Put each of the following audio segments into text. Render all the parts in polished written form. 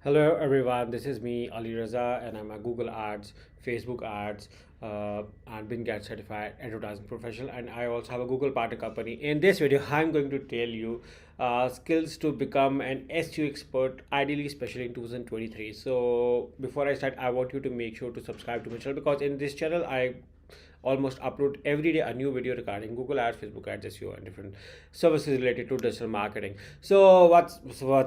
Hello everyone, this is me ALIRAZA and I'm a Google Ads, Facebook Ads, and been get certified advertising professional, and I also have a Google partner company. In this video, I'm going to tell you skills to become an SEO expert, ideally, especially in 2023. So before I start, I want you to make sure to subscribe to my channel because in this channel I almost upload every day a new video regarding Google Ads, Facebook Ads, SEO, and different services related to digital marketing. So what's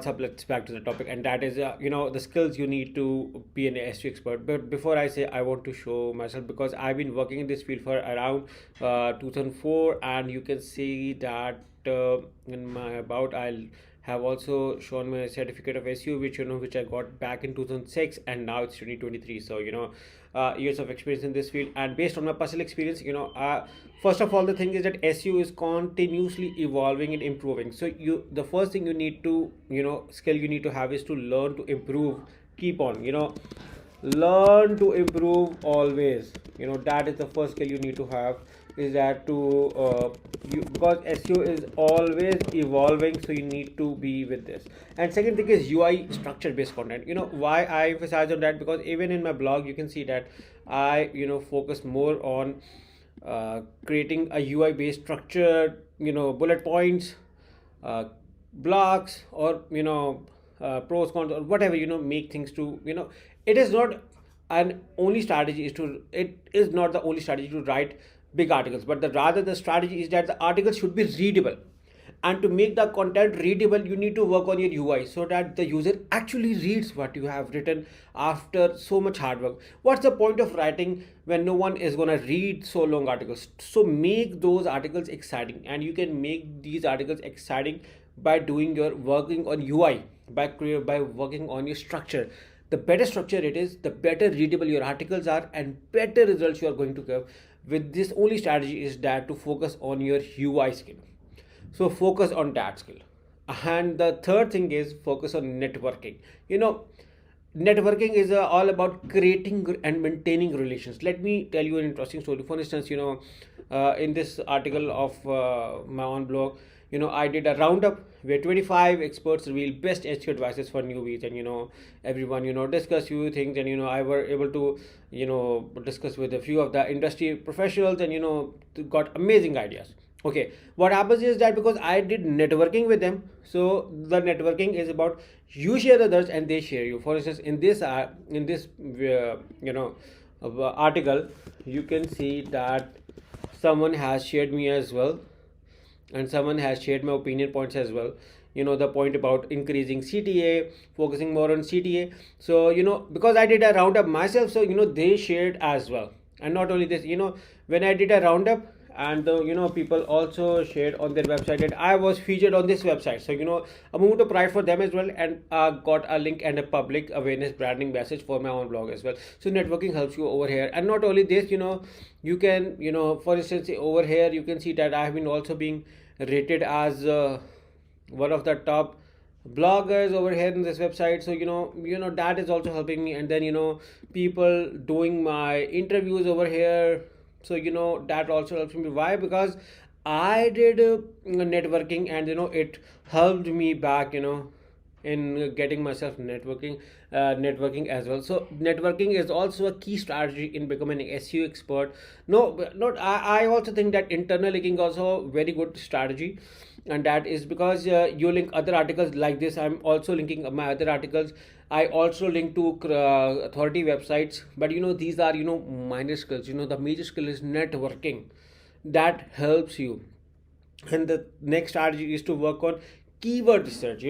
up? Let's back to the topic, and that is the skills you need to be an SEO expert. But before I say, I want to show myself because I've been working in this field for around 2004, and you can see that in my about I'll have also shown my certificate of SEO, which I got back in 2006, and now it's 2023. So years of experience in this field, and based on my personal experience, first of all, the thing is that SEO is continuously evolving and improving. So the first thing you need to skill you need to have is to learn to improve. Keep on learn to improve always. That is the first skill you need to have, is that to because SEO is always evolving, so you need to be with this. And second thing is UI structure based content. Why I emphasize on that, because even in my blog you can see that I focus more on creating a UI based structure, bullet points, blocks, or pros cons or whatever, make things to it is not an only strategy is to it is not the only strategy to write big articles, but rather the strategy is that the articles should be readable. And to make the content readable, you need to work on your UI so that the user actually reads what you have written after so much hard work. What's the point of writing when no one is going to read so long articles? So make those articles exciting, and you can make these articles exciting by doing your working on UI, by working on your structure. The better structure it is, the better readable your articles are, and better results you are going to get. With this only strategy is that to focus on your UI skill. So focus on that skill. And the third thing is focus on networking. Networking is all about creating and maintaining relations. Let me tell you an interesting story. For instance, in this article of my own blog, I did a roundup where 25 experts reveal best SEO advices for newbies, and everyone discuss few things, and I were able to discuss with a few of the industry professionals, and got amazing ideas. Okay, what happens is that because I did networking with them, so the networking is about you share others and they share you. For instance, in this article, you can see that someone has shared me as well, and someone has shared my opinion points as well. The point about increasing CTA, focusing more on CTA. So because I did a roundup myself, so they shared as well. And not only this, when I did a roundup, and people also shared on their website that I was featured on this website. So a moment of pride for them as well, and got a link and a public awareness branding message for my own blog as well. So networking helps you over here. And not only this, you can for instance, over here you can see that I have been also being rated as one of the top bloggers over here in this website. So that is also helping me. And then people doing my interviews over here. So that also helps me. Why? Because I did networking, and it helped me back in getting myself networking as well. So networking is also a key strategy in becoming an SEO expert. No, not I also think that internal linking also very good strategy, and that is because you link other articles like this. I'm also linking my other articles. I also link to authority websites, but these are minor skills. The major skill is networking. That helps you. And the next strategy is to work on keyword research.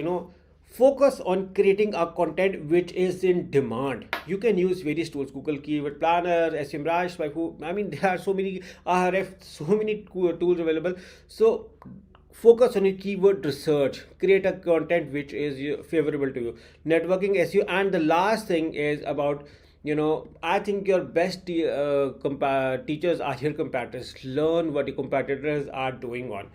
Focus on creating a content which is in demand. You can use various tools: Google Keyword Planner, SEMrush, by who I mean there are so many RF, so many tools available. So focus on your keyword research, create a content which is favorable to you. Networking, SEO. And the last thing is about I think your best teachers are your competitors. Learn what your competitors are doing on.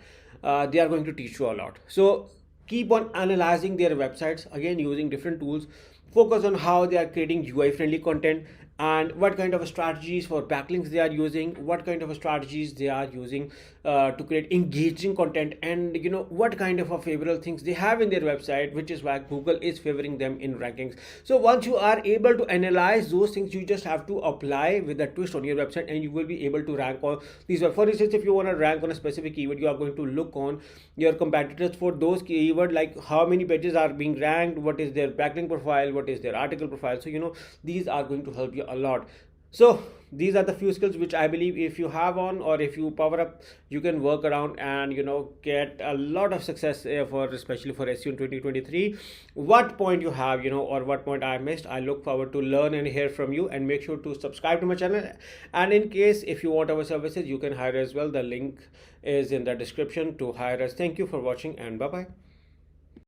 They are going to teach you a lot. So keep on analyzing their websites, again using different tools. Focus on how they are creating UI friendly content, and what kind of strategies for backlinks they are using, what kind of strategies they are using to create engaging content, and what kind of favorable things they have in their website, which is why Google is favoring them in rankings. So once you are able to analyze those things, you just have to apply with a twist on your website, and you will be able to rank on these. For instance, if you want to rank on a specific keyword, you are going to look on your competitors for those keyword, like how many pages are being ranked, what is their backlink profile, what is their article profile. So these are going to help you a lot. So these are the few skills which I believe if you have on, or if you power up, you can work around and get a lot of success for, especially for SEO in 2023. What point you have, or what point I missed, I look forward to learn and hear from you. And make sure to subscribe to my channel, and in case if you want our services, you can hire as well. The link is in the description to hire us. Thank you for watching, and bye bye.